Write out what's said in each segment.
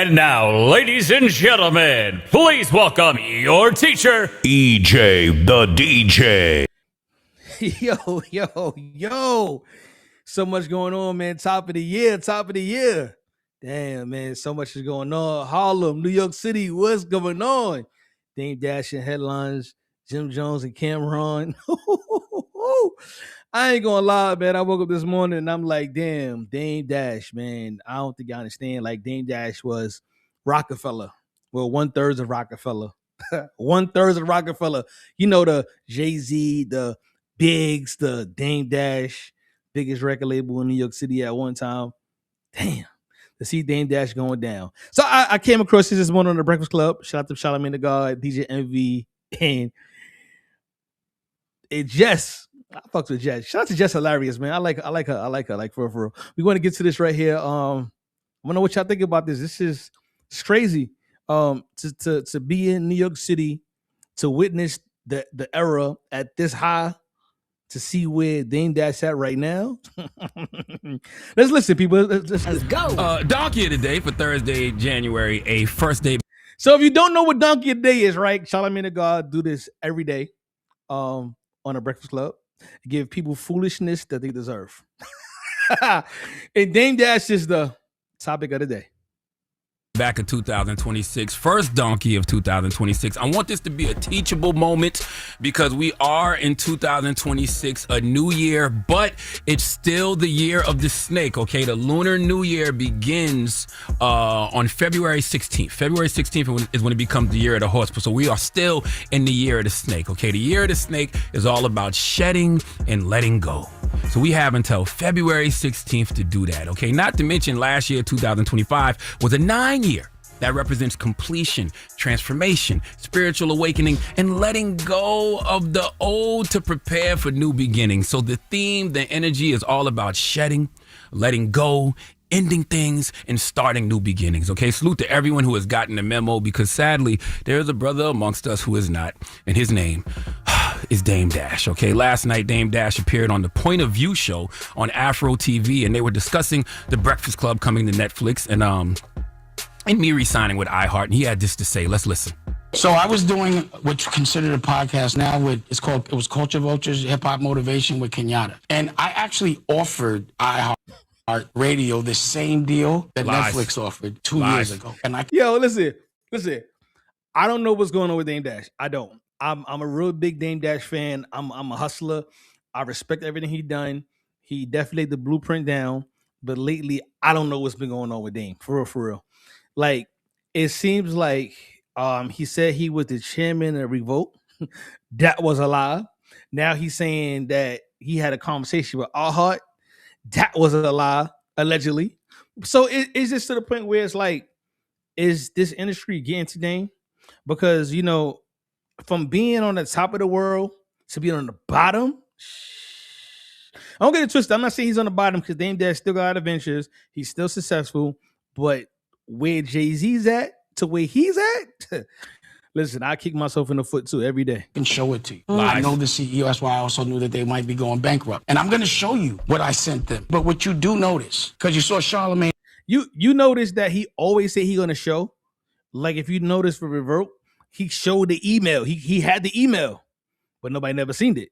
And now, ladies and gentlemen, please welcome your teacher, EJ the DJ. Yo. So much going on, man. Top of the year. Damn, man. So much is going on. Harlem, New York City, what's going on? Dame Dash and headlines, Jim Jones and Cameron. I ain't gonna lie, man. I woke up this morning and I'm like, damn, Dame Dash, man. I don't think I understand. Like, Dame Dash was Rockefeller. Well, 1/3 of Rockefeller. 1/3 of Rockefeller. You know, the Jay-Z, the Biggs, the Dame Dash, biggest record label in New York City at one time. Damn. To see Dame Dash going down. So I came across this morning on the Breakfast Club. Shout out to Charlamagne the God, DJ Envy, and Jess. I fucks with Jess. Shout out to Jess, hilarious, man. I like her. Like for real. We want to get to this right here. I want to know what y'all think about this. It's crazy. To be in New York City, to witness the era at this high, to see where Dame Dash at right now. Let's listen, people. Let's go. Donkey of the day for Thursday, January 8th, first day. So if you don't know what Donkey of the day is, right? Charlamagne the God do this every day on a Breakfast Club. Give people foolishness that they deserve. And Dame Dash is the topic of the day. Back in 2026, first donkey of 2026. I want this to be a teachable moment because we are in 2026, a new year, but it's still the year of the snake, okay? The Lunar New Year begins on February 16th. February 16th is when it becomes the year of the horse. So we are still in the year of the snake, okay? The year of the snake is all about shedding and letting go. So we have until February 16th to do that, okay? Not to mention last year, 2025, was a 9-year. That represents completion, transformation, spiritual awakening, and letting go of the old to prepare for new beginnings. So the theme, the energy is all about shedding, letting go, ending things, and starting new beginnings, okay? Salute to everyone who has gotten the memo because sadly, there is a brother amongst us who is not, and his name is Dame Dash, okay? Last night, Dame Dash appeared on the Point of View show on Afro TV, and they were discussing the Breakfast Club coming to Netflix, and me re-signing with Iheart, and he had this to say. Let's listen. So I was doing what's considered a podcast now it was Culture Vultures, Hip Hop Motivation with Kenyatta. And I actually offered Iheartradio the same deal that Netflix offered 2 years ago. And listen. I don't know what's going on with Dame Dash. I don't. I'm a real big Dame Dash fan. I'm a hustler. I respect everything he done. He definitely laid the blueprint down. But lately, I don't know what's been going on with Dame. For real. Like, it seems like he said he was the chairman of Revolt. That was a lie. Now he's saying that he had a conversation with Iheart. That was a lie, allegedly. So it's just to the point where it's like, is this industry getting to Dame? Because, you know, from being on the top of the world to being on the bottom, I don't get it twisted. I'm not saying he's on the bottom because Dame Dash still got adventures. He's still successful. But where Jay-Z's at to where he's at, listen, I kick myself in the foot too every day. And show it to you. I know the CEO, that's why I also knew that they might be going bankrupt. And I'm going to show you what I sent them. But what you do notice, because you saw Charlamagne. You notice that he always say he going to show. Like if you notice for Revolt, he showed the email. He had the email, but nobody never seen it.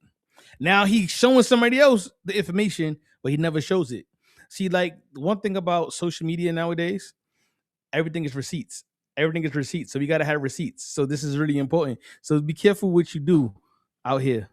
Now he's showing somebody else the information, but he never shows it. See, like one thing about social media nowadays, everything is receipts. Everything is receipts. So you got to have receipts. So this is really important. So be careful what you do out here.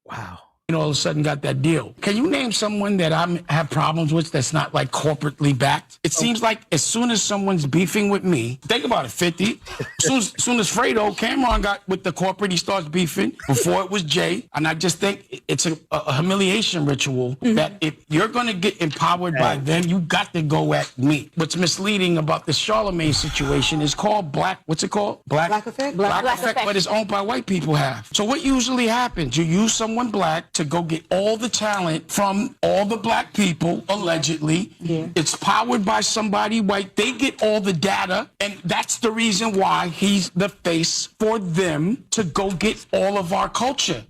Wow. All of a sudden got that deal. Can you name someone that I have problems with that's not like corporately backed? It seems like as soon as someone's beefing with me, think about it, 50. As soon as Fredo, Cameron got with the corporate, he starts beefing. Before it was Jay. And I just think it's a humiliation ritual that if you're going to get empowered by them, you got to go at me. What's misleading about the Charlamagne situation is called what's it called? Black Effect? Black Effect, but it's owned by white people have. So what usually happens? You use someone black to go get all the talent from all the black people, allegedly. Yeah. It's powered by somebody white. They get all the data, and that's the reason why he's the face for them to go get all of our culture.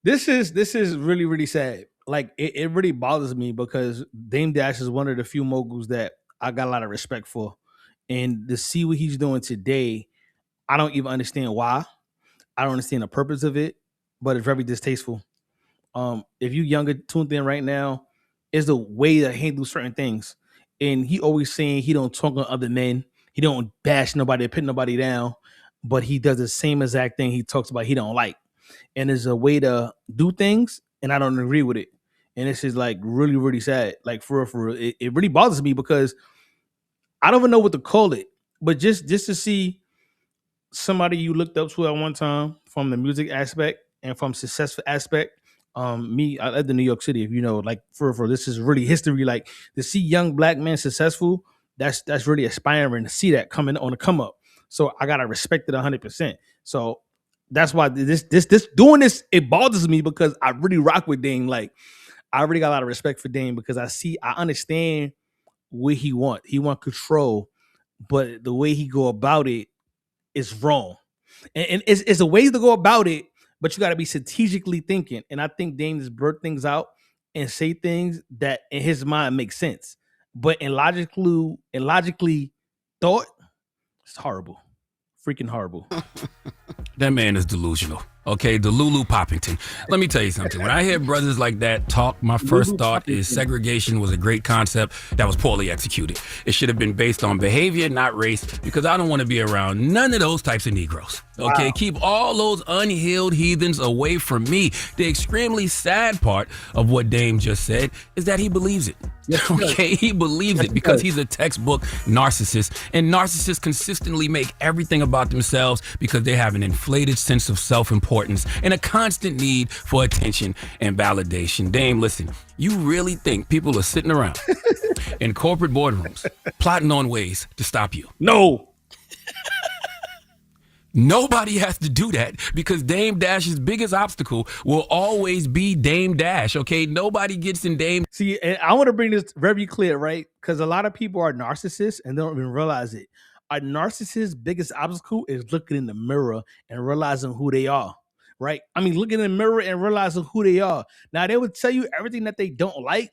This is really, really sad. Like, it really bothers me because Dame Dash is one of the few moguls that I got a lot of respect for. And to see what he's doing today, I don't even understand why. I don't understand the purpose of it, but it's very distasteful. If you younger tuned in right now, is the way to handle certain things. And he always saying he don't talk on other men. He don't bash nobody, put nobody down, but he does the same exact thing he talks about he don't like. And there's a way to do things, and I don't agree with it. And this is like really, really sad. Like for real. It really bothers me because I don't even know what to call it. But just to see somebody you looked up to at one time from the music aspect and from successful aspect. Me, I live in New York City, if you know, like for this is really history. Like to see young black men successful, that's really aspiring to see that coming on the come up. So I gotta respect it 100%. So that's why this doing this, it bothers me because I really rock with Dame. Like I really got a lot of respect for Dame because I understand what he want. He want control, but the way he go about it is wrong. And it's a way to go about it, but you got to be strategically thinking. And I think Dame just blurt things out and say things that in his mind make sense. But in logically thought, it's horrible. Freaking horrible. That man is delusional. Okay, the Lulu Poppington. Let me tell you something. When I hear brothers like that talk, my first thought is segregation was a great concept that was poorly executed. It should have been based on behavior, not race, because I don't want to be around none of those types of Negroes. Okay, keep all those unhealed heathens away from me. The extremely sad part of what Dame just said is that he believes it. Okay, he believes it because he's a textbook narcissist, and narcissists consistently make everything about themselves because they have an inflated sense of self-importance and a constant need for attention and validation. Dame, listen, you really think people are sitting around in corporate boardrooms plotting on ways to stop you? No. Nobody has to do that because Dame Dash's biggest obstacle will always be Dame Dash, okay? Nobody gets in Dame. See, and I want to bring this very clear, right? Because a lot of people are narcissists and they don't even realize it. A narcissist's biggest obstacle is looking in the mirror and realizing who they are, right? I mean, looking in the mirror and realizing who they are. Now, they would tell you everything that they don't like,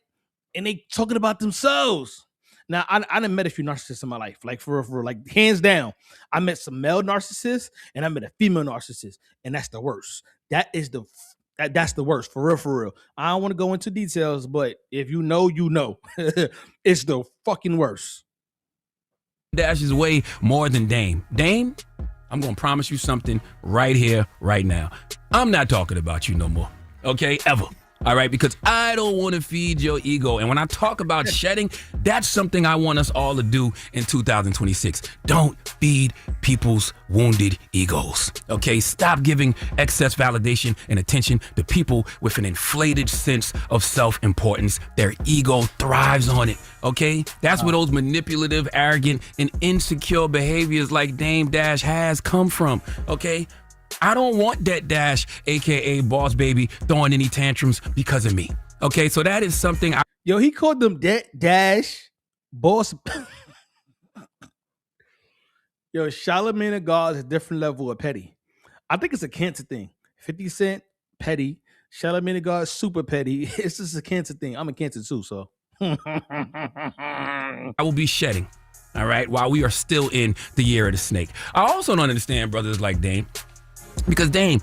and they talking about themselves. Now, I done met a few narcissists in my life, like for like hands down. I met some male narcissists and I met a female narcissist, and that's the worst. That's the worst, for real. I don't want to go into details, but if you know, you know. It's the fucking worst. Dash is way more than Dame. Dame, I'm going to promise you something right here, right now. I'm not talking about you no more, okay, ever. All right, because I don't want to feed your ego. And when I talk about shedding, that's something I want us all to do in 2026. Don't feed people's wounded egos. Okay, stop giving excess validation and attention to people with an inflated sense of self-importance. Their ego thrives on it. Okay, that's where those manipulative, arrogant, and insecure behaviors like Dame Dash has come from. Okay. I don't want that Dash, aka Boss Baby, throwing any tantrums because of me. Okay, so that is something Yo, he called them Dash, Boss. Yo, Charlamagne the God is a different level of petty. I think it's a cancer thing. 50 Cent, petty. Charlamagne the God, super petty. It's just a cancer thing. I'm a cancer too, so. I will be shedding, all right, while we are still in the year of the snake. I also don't understand brothers like Dame. Because Dame,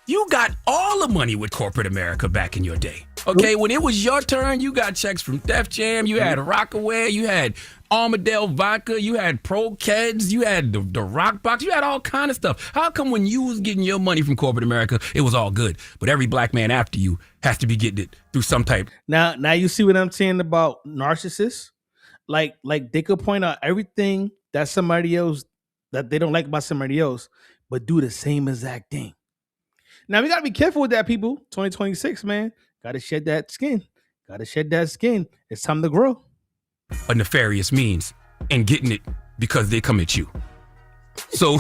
you got all the money with corporate America back in your day. Okay, when it was your turn, you got checks from Def Jam, you had Rockaway, you had Armadale Vodka, you had Pro Keds, you had the Rock Box, you had all kind of stuff. How come when you was getting your money from corporate America, it was all good, but every black man after you has to be getting it through some type? Now you see what I'm saying about narcissists? Like they could point out everything that somebody else that they don't like about somebody else, but do the same exact thing. Now we gotta be careful with that, people. 2026, man. Gotta shed that skin. It's time to grow. A nefarious means and getting it because they come at you. So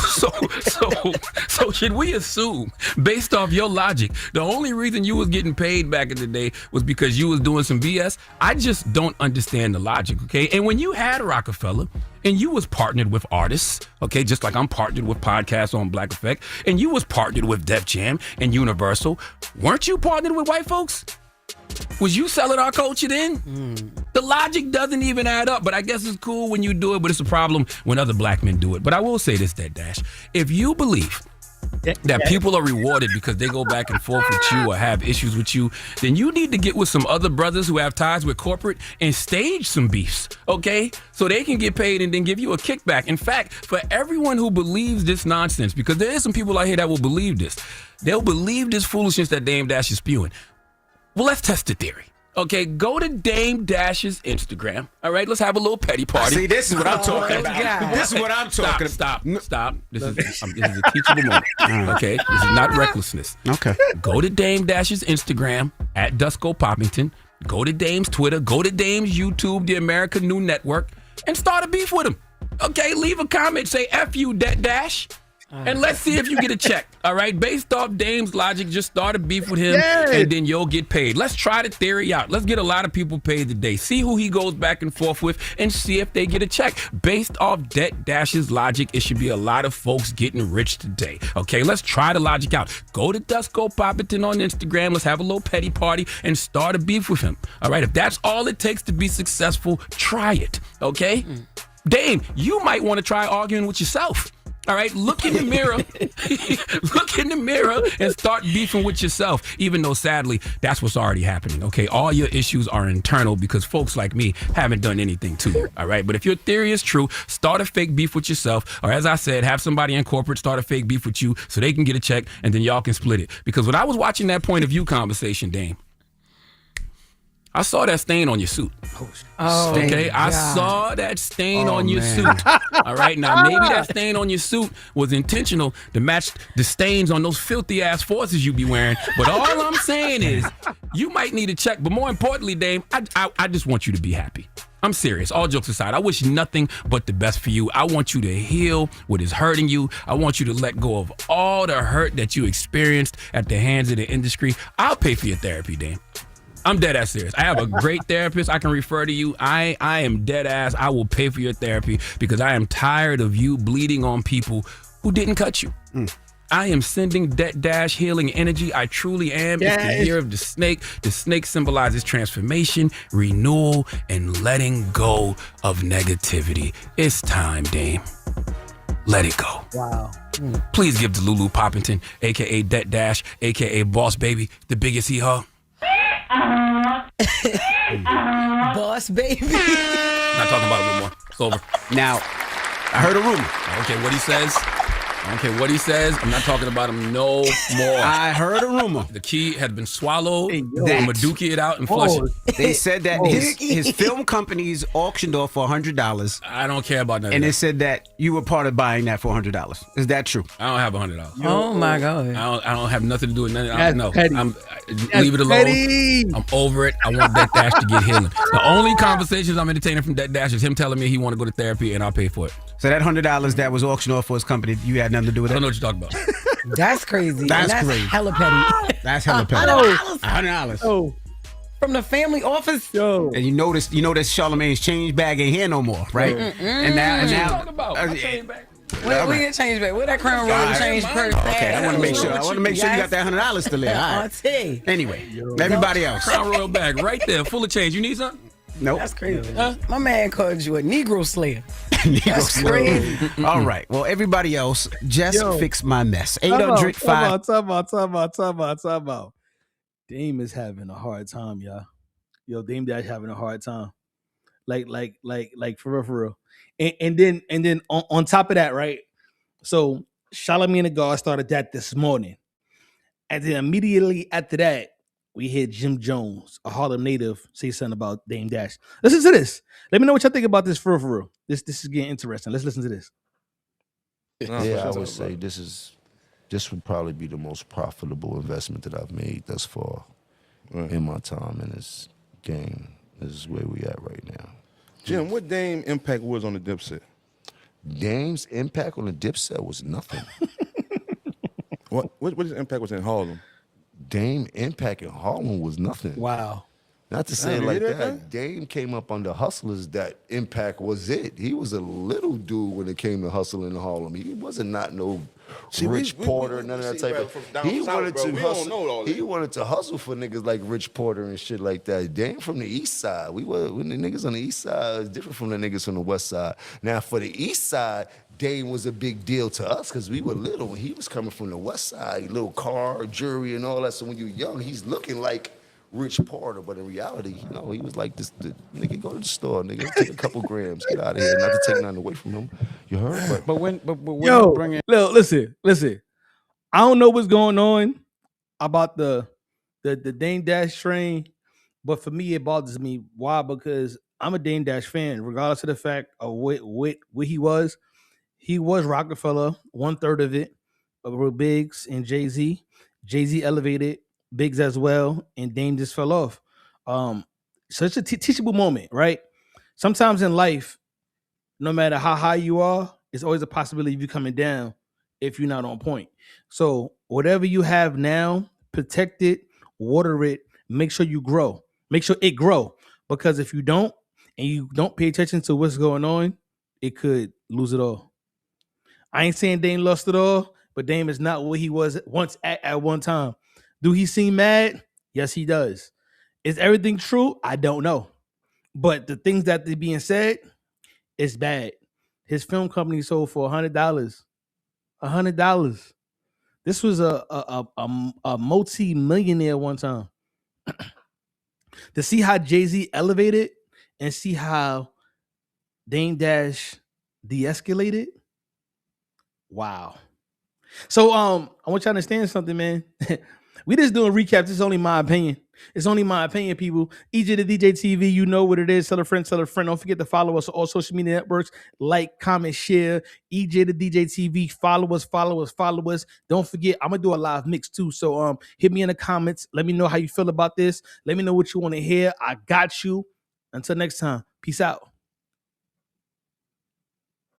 should we assume, based off your logic, the only reason you was getting paid back in the day was because you was doing some BS? I just don't understand the logic, okay? And when you had Rockefeller and you was partnered with artists, okay, just like I'm partnered with podcasts on Black Effect, and you was partnered with Def Jam and Universal, weren't you partnered with white folks? Was you selling our culture then? The logic doesn't even add up, but I guess it's cool when you do it, but it's a problem when other black men do it. But I will say this, Dead Dash. If you believe that people are rewarded because they go back and forth with you or have issues with you, then you need to get with some other brothers who have ties with corporate and stage some beefs, okay? So they can get paid and then give you a kickback. In fact, for everyone who believes this nonsense, because there is some people out here that will believe this, they'll believe this foolishness that Dame Dash is spewing. Well, let's test the theory. Okay, go to Dame Dash's Instagram. All right, let's have a little petty party. See, this is what I'm talking about. This is what I'm talking about. Stop. This is a teachable moment. Okay, this is not recklessness. Okay. Go to Dame Dash's Instagram at Dusko Poppington. Go to Dame's Twitter. Go to Dame's YouTube, the American New Network, and start a beef with him. Okay, leave a comment. Say F you, Dash. And let's see if you get a check, all right? Based off Dame's logic, just start a beef with him, and then you'll get paid. Let's try the theory out. Let's get a lot of people paid today. See who he goes back and forth with, and see if they get a check. Based off Dash's logic, it should be a lot of folks getting rich today, okay? Let's try the logic out. Go to Dusko Poppington on Instagram. Let's have a little petty party and start a beef with him, all right? If that's all it takes to be successful, try it, okay? Dame, you might want to try arguing with yourself. All right, look in the mirror. Look in the mirror and start beefing with yourself, even though, sadly, that's what's already happening, okay? All your issues are internal because folks like me haven't done anything to you, all right? But if your theory is true, start a fake beef with yourself, or as I said, have somebody in corporate start a fake beef with you so they can get a check, and then y'all can split it. Because when I was watching that point of view conversation, Dame, I saw that stain on your suit. Okay, I saw that stain on your suit. All right, now maybe that stain on your suit was intentional to match the stains on those filthy ass forces you be wearing. But all I'm saying is, you might need a check. But more importantly, Dame, I just want you to be happy. I'm serious. All jokes aside, I wish nothing but the best for you. I want you to heal what is hurting you. I want you to let go of all the hurt that you experienced at the hands of the industry. I'll pay for your therapy, Dame. I'm dead ass serious. I have a great therapist I can refer to you. I am dead ass. I will pay for your therapy because I am tired of you bleeding on people who didn't cut you. I am sending Dash healing energy. I truly am. It's the year of the snake. The snake symbolizes transformation, renewal, and letting go of negativity. It's time, Dame. Let it go. Wow. Please give to Lulu Poppington, a.k.a. Dash, a.k.a. Boss Baby, the biggest hee-haw. Boss Baby. Not talking about it no more. It's over. Now, I heard a rumor. I don't care what he says. I don't care what he says. I'm not talking about him no more. I heard a rumor. The key had been swallowed. Hey, yo. I'm going to dookie it out and flush it. They said that his film company's auctioned off for $100. I don't care about that. And it said that you were part of buying that for $100. Is that true? I don't have $100. Oh my God. I don't have nothing to do with none of that. That's No, petty. Leave it alone. Petty. I'm over it. I want that Dash to get healing. The only conversations I'm entertaining from that Dash is him telling me he want to go to therapy and I'll pay for it. So that $100 that was auctioned off for his company, you had nothing to do with I it? don't know what you're talking about. That's crazy. That's And crazy. Hella petty. That's hella petty. $100. Oh, From the family office. yo. And you notice Charlamagne's change bag ain't here no more, right? And now, What you talking about? I change back. We get change back. Where that crown royal change purse? Okay, I want to make sure. I want to make sure you got that $100 still there. All right. Auntie. Anyway, everybody else. Crown Royal bag right there, full of change. You need something? Nope. That's crazy. My man called you a Negro Slayer. That's crazy. All right. Well, everybody else, just fix my mess. Time 800-5. out. Dame is having a hard time, y'all. Yo, Dame Dash having a hard time. Like for real. And then on top of that, right? So Charlamagne the God started that this morning. And then immediately after that, we hear Jim Jones, a Harlem native, say something about Dame Dash. Listen to this. Let me know what y'all think about this for real. This is getting interesting. Let's listen to this. I would say this would probably be the most profitable investment that I've made thus far in my time in this game. This is where we at right now. Jim, what Dame impact was on the Dipset? Dame's impact on the Dipset was nothing. What his impact was in Harlem? Dame impact in Harlem was nothing. Wow. Not to say it like that. Dame came up under hustlers that Impact was it. He was a little dude when it came to hustling in Harlem. He wasn't not no Rich Porter, none of that type of. He wanted to hustle. He wanted to hustle for niggas like Rich Porter and shit like that. Dame from the East Side. When the niggas on the East Side is different from the niggas from the West Side. Now for the East Side, Dame was a big deal to us because we were little. He was coming from the West Side, little car, jewelry, and all that. So when you're young, he's looking like Rich Porter, but in reality, he was like this. Nigga, go to the store, nigga, take a couple grams, get out of here. Not to take nothing away from him. You heard? But when yo, you bring it, listen. I don't know what's going on about the Dame Dash train, but for me, it bothers me. Why? Because I'm a Dame Dash fan, regardless of the fact of what he was. He was Rockefeller, 1/3 of it, with Biggs and Jay-Z. Jay-Z elevated Biggs as well, and Dame just fell off. Such a teachable moment, right? Sometimes in life, no matter how high you are, it's always a possibility of you coming down if you're not on point. So whatever you have now, protect it, water it, make sure you grow. Make sure it grow. Because if you don't, and you don't pay attention to what's going on, it could lose it all. I ain't saying Dame lost it all, but Dame is not what he was once at one time. Do he seem mad? Yes, he does. Is everything true? I don't know. But the things that are being said, it's bad. His film company sold for $100. $100. This was a multi-millionaire one time. To see how Jay-Z elevated and see how Dame Dash de-escalated. Wow. So I want you to understand something, man. We just doing recaps. This is only my opinion. It's only my opinion, people. EJ the DJ TV, you know what it is. Tell a friend, tell a friend. Don't forget to follow us on all social media networks. Like, comment, share. EJ the DJ TV. Follow us. Don't forget, I'm gonna do a live mix too. So hit me in the comments. Let me know how you feel about this. Let me know what you want to hear. I got you. Until next time. Peace out.